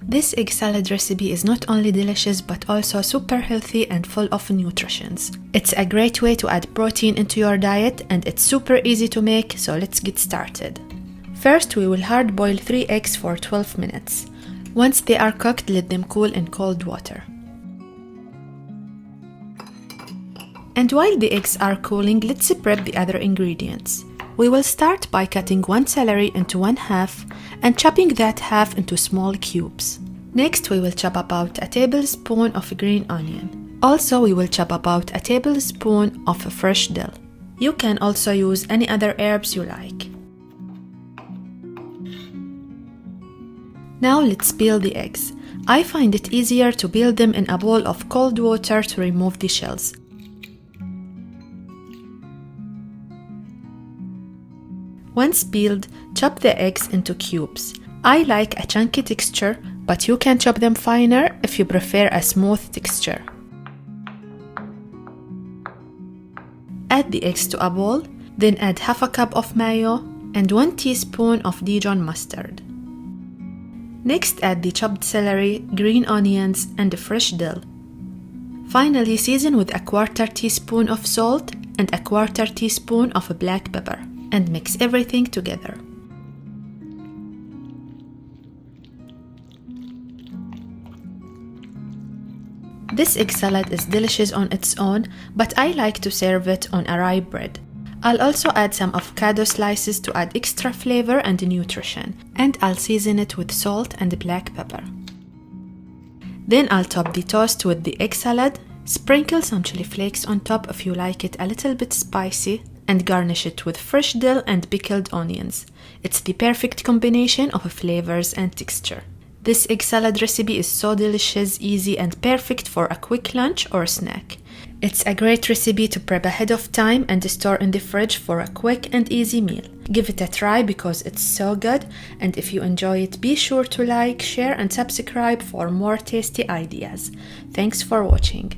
This egg salad recipe is not only delicious but also super healthy and full of nutrients. It's a great way to add protein into your diet and it's super easy to make, so let's get started. First, we will hard boil 3 eggs for 12 minutes. Once they are cooked, let them cool in cold water. And while the eggs are cooling, let's prep the other ingredients. We will start by cutting 1 celery into 1/2 and chopping that half into small cubes. Next, we will chop about a tablespoon of green onion. Also, we will chop about a tablespoon of fresh dill. You can also use any other herbs you like. Now let's peel the eggs. I find it easier to peel them in a bowl of cold water to remove the shells. Once peeled, chop the eggs into cubes. I like a chunky texture, but you can chop them finer if you prefer a smooth texture. Add the eggs to a bowl, then add half a cup of mayo and 1 teaspoon of Dijon mustard. Next, add the chopped celery, green onions, and the fresh dill. Finally, season with a 1/4 teaspoon of salt and a 1/4 teaspoon of black pepper, and mix everything together. This egg salad is delicious on its own, but I like to serve it on a rye bread. I'll also add some avocado slices to add extra flavor and nutrition, and I'll season it with salt and black pepper. Then I'll top the toast with the egg salad, sprinkle some chili flakes on top if you like it a little bit spicy, and garnish it with fresh dill and pickled onions. It's the perfect combination of flavors and texture. This egg salad recipe is so delicious, easy, and perfect for a quick lunch or snack. It's a great recipe to prep ahead of time and store in the fridge for a quick and easy meal. Give it a try because it's so good, and if you enjoy it, be sure to like, share, and subscribe for more tasty ideas. Thanks for watching.